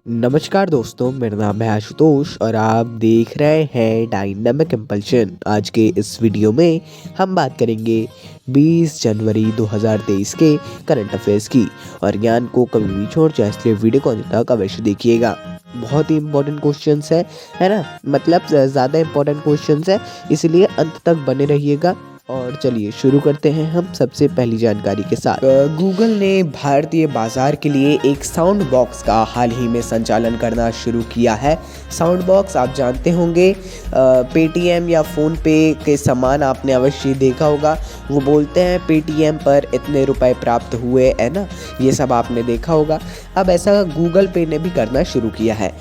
नमस्कार दोस्तों, मेरा नाम है आशुतोष और आप देख रहे हैं डायनामिक इम्पल्शन। आज के इस वीडियो में हम बात करेंगे 20 जनवरी 2023 के करंट अफेयर्स की। और ज्ञान को कभी भी छोड़ जाए, इसलिए वीडियो को अंत तक अवश्य देखिएगा। बहुत ही इंपॉर्टेंट क्वेश्चंस है ना, मतलब ज़्यादा इंपॉर्टेंट क्वेश्चंस है, इसलिए अंत तक बने रहिएगा। और चलिए शुरू करते हैं हम सबसे पहली जानकारी के साथ। गूगल ने भारतीय बाजार के लिए एक साउंड बॉक्स का हाल ही में संचालन करना शुरू किया है। साउंड बॉक्स आप जानते होंगे, पेटीएम या फ़ोन पे के समान आपने अवश्य देखा होगा। वो बोलते हैं पेटीएम पर इतने रुपए प्राप्त हुए, है ना, ये सब आपने देखा होगा। अब ऐसा गूगल पे ने भी करना शुरू किया है।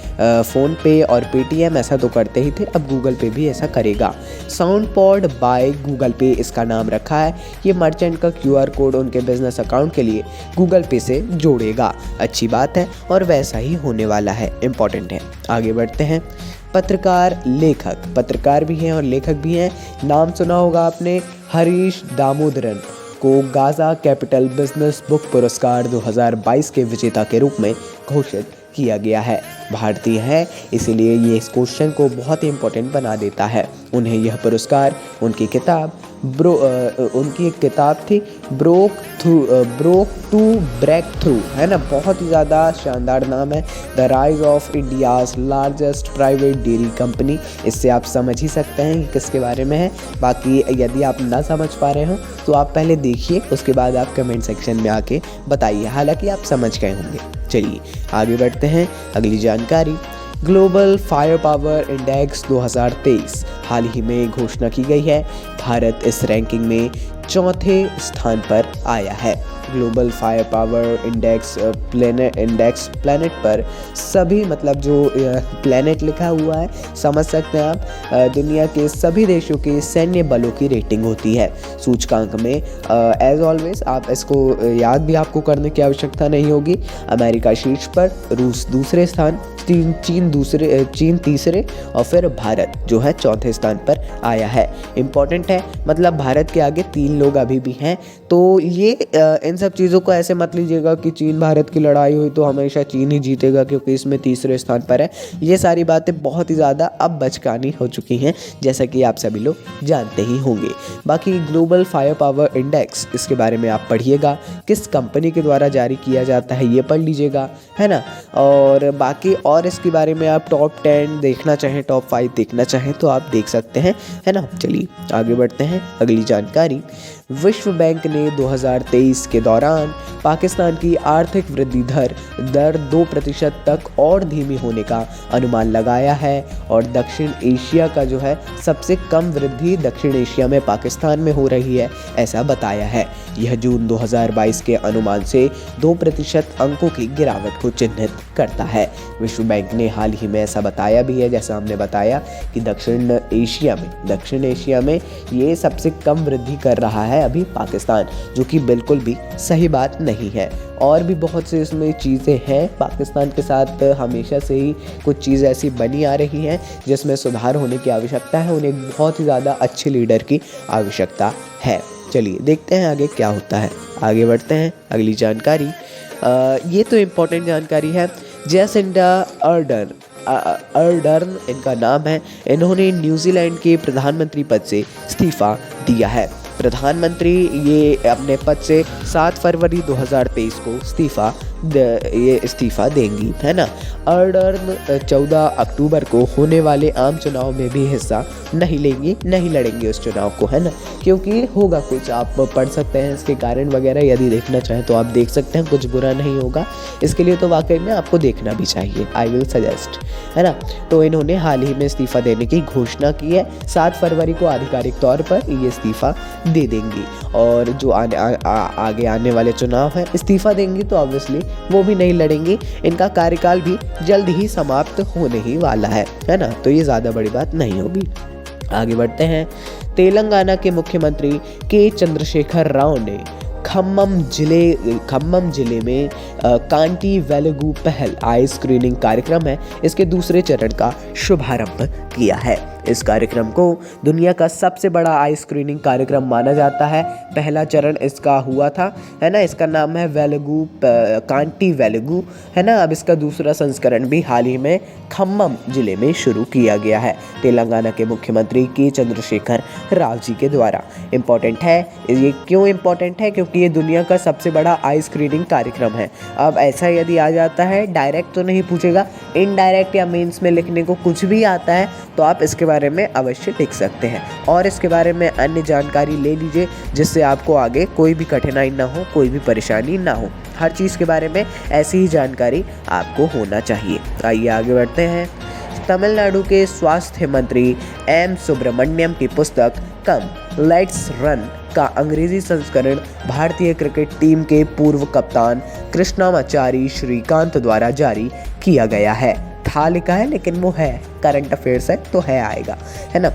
फ़ोन पे और पेटीएम ऐसा तो करते ही थे, अब गूगल पे भी ऐसा करेगा। साउंड पॉड बाय गूगल पे इसका नाम रखा है। ये मर्चेंट का क्यूआर कोड उनके बिजनेस अकाउंट के लिए गूगल पे से जोड़ेगा। अच्छी बात है और वैसा ही होने वाला है, इम्पोर्टेंट है। आगे बढ़ते हैं। पत्रकार पत्रकार भी हैं और लेखक भी हैं। नाम सुना होगा आपने, हरीश दामोदरन को गाज़ा कैपिटल बिजनेस बुक पुरस्कार 2022 के विजेता के रूप में घोषित किया गया है। भारतीय है, इसीलिए ये इस क्वेश्चन को बहुत ही इम्पोर्टेंट बना देता है। उन्हें यह पुरस्कार उनकी एक किताब थी ब्रोक टू ब्रेक थ्रू, है ना, बहुत ही ज़्यादा शानदार नाम है, the rise of India's largest private dairy company. इससे आप समझ ही सकते हैं कि किसके बारे में है। बाकी यदि आप ना समझ पा रहे हो तो आप पहले देखिए, उसके बाद आप कमेंट सेक्शन में आके बताइए, हालांकि आप समझ गए होंगे। चलिए आगे बढ़ते हैं। अगली जानकारी, ग्लोबल फायर पावर इंडेक्स 2023 हाल ही में घोषणा की गई है। भारत इस रैंकिंग में चौथे स्थान पर आया है। Global fire power index planet पर सभी, मतलब जो प्लेनेट लिखा हुआ है, समझ सकते हैं आप, दुनिया के सभी देशों के सैन्य बलों की रेटिंग होती है सूचकांक में। एज ऑलवेज आप इसको याद भी आपको करने की आवश्यकता नहीं होगी। अमेरिका शीर्ष पर, रूस दूसरे स्थान, चीन तीसरे और फिर भारत जो है चौथे स्थान पर आया है। इम्पॉर्टेंट है, मतलब भारत के आगे 3 लोग अभी भी हैं। तो ये इन सब चीज़ों को ऐसे मत लीजिएगा कि चीन भारत की लड़ाई हुई तो हमेशा चीन ही जीतेगा क्योंकि इसमें तीसरे स्थान पर है। ये सारी बातें बहुत ही ज़्यादा अब बचकानी हो चुकी हैं, जैसा कि आप सभी लोग जानते ही होंगे। बाकी ग्लोबल फायर पावर इंडेक्स, इसके बारे में आप पढ़िएगा, किस कंपनी के द्वारा जारी किया जाता है ये पढ़ लीजिएगा, है ना। और बाकी और इसके बारे में आप टॉप 10 देखना चाहें, टॉप 5 देखना चाहें तो आप देख सकते हैं, है ना। चलिए आगे बढ़ते हैं। अगली जानकारी, विश्व बैंक ने 2023 के दौरान पाकिस्तान की आर्थिक वृद्धि दर 2% तक और धीमी होने का अनुमान लगाया है। और दक्षिण एशिया का जो है सबसे कम वृद्धि दक्षिण एशिया में पाकिस्तान में हो रही है, ऐसा बताया है। यह जून 2022 के अनुमान से 2% अंकों की गिरावट को चिन्हित करता है। विश्व बैंक ने हाल ही में ऐसा बताया भी है, जैसा हमने बताया कि दक्षिण एशिया में ये सबसे कम वृद्धि कर रहा है अभी पाकिस्तान, जो कि बिल्कुल भी सही बात नहीं है। और भी बहुत से इसमें चीज़ें हैं, पाकिस्तान के साथ हमेशा से ही कुछ चीज़ ऐसी बनी आ रही हैं जिसमें सुधार होने की आवश्यकता है। उन्हें बहुत ही ज़्यादा अच्छे लीडर की आवश्यकता है। चलिए देखते हैं आगे क्या होता है। आगे बढ़ते हैं। अगली जानकारी, ये तो इम्पोर्टेंट जानकारी है। जैसिंडा अर्डर्न इनका नाम है। इन्होंने न्यूजीलैंड के प्रधानमंत्री पद से इस्तीफा दिया है। प्रधानमंत्री ये अपने पद से 7 फरवरी 2023 को इस्तीफा देंगी, है ना। अर्डर्न 14 अक्टूबर को होने वाले आम चुनाव में भी हिस्सा नहीं लड़ेंगे उस चुनाव को, है ना, क्योंकि होगा कुछ, आप पढ़ सकते हैं इसके कारण वगैरह, यदि देखना चाहें तो आप देख सकते हैं, कुछ बुरा नहीं होगा इसके लिए, तो वाकई में आपको देखना भी चाहिए, आई विल सजेस्ट, है ना। तो इन्होंने हाल ही में इस्तीफा देने की घोषणा की है। 7 फरवरी को आधिकारिक तौर पर ये इस्तीफा दे देंगी। और जो आगे आने वाले चुनाव हैं, इस्तीफा देंगी तो ऑब्वियसली वो भी नहीं लड़ेंगी। इनका कार्यकाल भी जल्द ही समाप्त होने ही वाला है ना, तो ये ज़्यादा बड़ी बात नहीं होगी। आगे बढ़ते हैं। तेलंगाना के मुख्यमंत्री के चंद्रशेखर राव ने खम्मम जिले में कांटी वेलुगु पहल आई स्क्रीनिंग कार्यक्रम है, इसके दूसरे चरण का शुभारंभ किया है। इस कार्यक्रम को दुनिया का सबसे बड़ा आई स्क्रीनिंग कार्यक्रम माना जाता है। पहला चरण इसका हुआ था, है ना, इसका नाम है वेलगू कांटी वेलगू, है ना। अब इसका दूसरा संस्करण भी हाल ही में खम्मम जिले में शुरू किया गया है, तेलंगाना के मुख्यमंत्री के चंद्रशेखर राव जी के द्वारा। इम्पॉर्टेंट है, ये क्यों इम्पॉर्टेंट है? क्योंकि ये दुनिया का सबसे बड़ा आई स्क्रीनिंग कार्यक्रम है। अब ऐसा यदि आ जाता है, डायरेक्ट तो नहीं पूछेगा, इनडायरेक्ट या मेंस में लिखने को कुछ भी आता है तो आप इसके बारे में अवश्य लिख सकते हैं और इसके बारे में अन्य जानकारी ले लीजिए, जिससे आपको आगे कोई भी कठिनाई ना हो, कोई भी परेशानी ना हो। हर चीज़ के बारे में ऐसी ही जानकारी आपको होना चाहिए। आइए आगे बढ़ते हैं। तमिलनाडु के स्वास्थ्य मंत्री एम सुब्रमण्यम की पुस्तक कम लेट्स रन का अंग्रेजी संस्करण भारतीय क्रिकेट टीम के पूर्व कप्तान कृष्णामाचारी श्रीकांत द्वारा जारी किया गया है। था लिखा है लेकिन वो है, करंट अफेयर्स है तो है आएगा, है ना।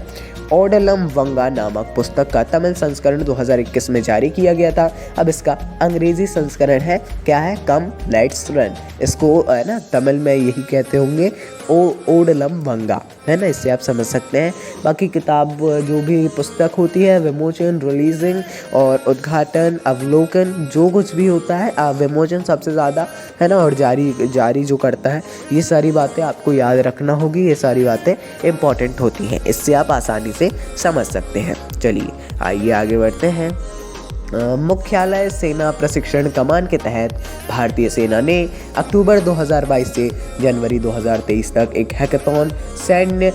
ओडलम वंगा नामक पुस्तक का तमिल संस्करण 2021 में जारी किया गया था। अब इसका अंग्रेजी संस्करण है, क्या है? Come let's run. इसको है ना तमिल में यही कहते होंगे, ओडलम वंगा, है ना। इससे आप समझ सकते हैं। बाकी किताब जो भी पुस्तक होती है, विमोचन, रिलीजिंग और उद्घाटन, अवलोकन, जो कुछ भी होता है, विमोचन सबसे ज़्यादा, है ना, और जारी जो करता है, ये सारी बातें आपको याद रखना होगी। ये सारी बातें इंपॉर्टेंट होती हैं, इससे आप आसानी से समझ सकते हैं। चलिए आइए आगे बढ़ते हैं। मुख्यालय सेना प्रशिक्षण कमान के तहत भारतीय सेना ने अक्टूबर 2022 से जनवरी 2023 तक एक हैकाथॉन सैन्य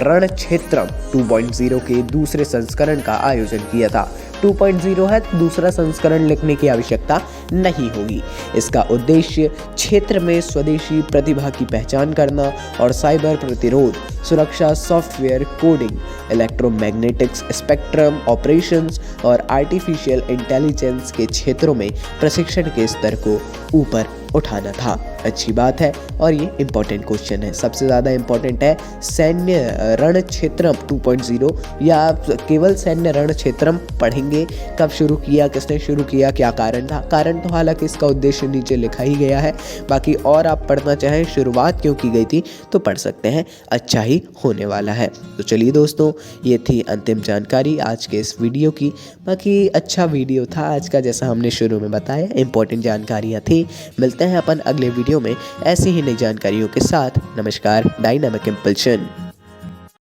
रणक्षेत्रम 2.0 के दूसरे संस्करण का आयोजन किया था। 2.0 है तो दूसरा संस्करण लिखने की आवश्यकता नहीं होगी। इसका उद्देश्य क्षेत्र में स्वदेशी प्रतिभा की पहचान करना और साइबर प्रतिरोध, सुरक्षा, software coding, electromagnetics spectrum operations और आर्टिफिशियल इंटेलिजेंस के क्षेत्रों में प्रशिक्षण के स्तर को ऊपर उठाना था। अच्छी बात है और ये इम्पोर्टेंट क्वेश्चन है। सबसे ज़्यादा इम्पोर्टेंट है सैन्य रणक्षेत्रम 2.0, या आप केवल सैन्य रणक्षेत्रम पढ़ेंगे। कब शुरू किया, किसने शुरू किया, क्या कारण था? कारण तो हालांकि इसका उद्देश्य नीचे लिखा ही गया है। बाकी और आप पढ़ना चाहें, शुरुआत क्यों की गई थी, तो पढ़ सकते हैं, अच्छा ही होने वाला है। तो चलिए दोस्तों, ये थी अंतिम जानकारी आज के इस वीडियो की। बाकी अच्छा वीडियो था आज का, जैसा हमने शुरू में बताया, इंपॉर्टेंट जानकारियाँ थी। मिलते हैं अपन अगले वीडियो में ऐसी ही नई जानकारियों के साथ। नमस्कार, डायनामिक इम्पल्शन।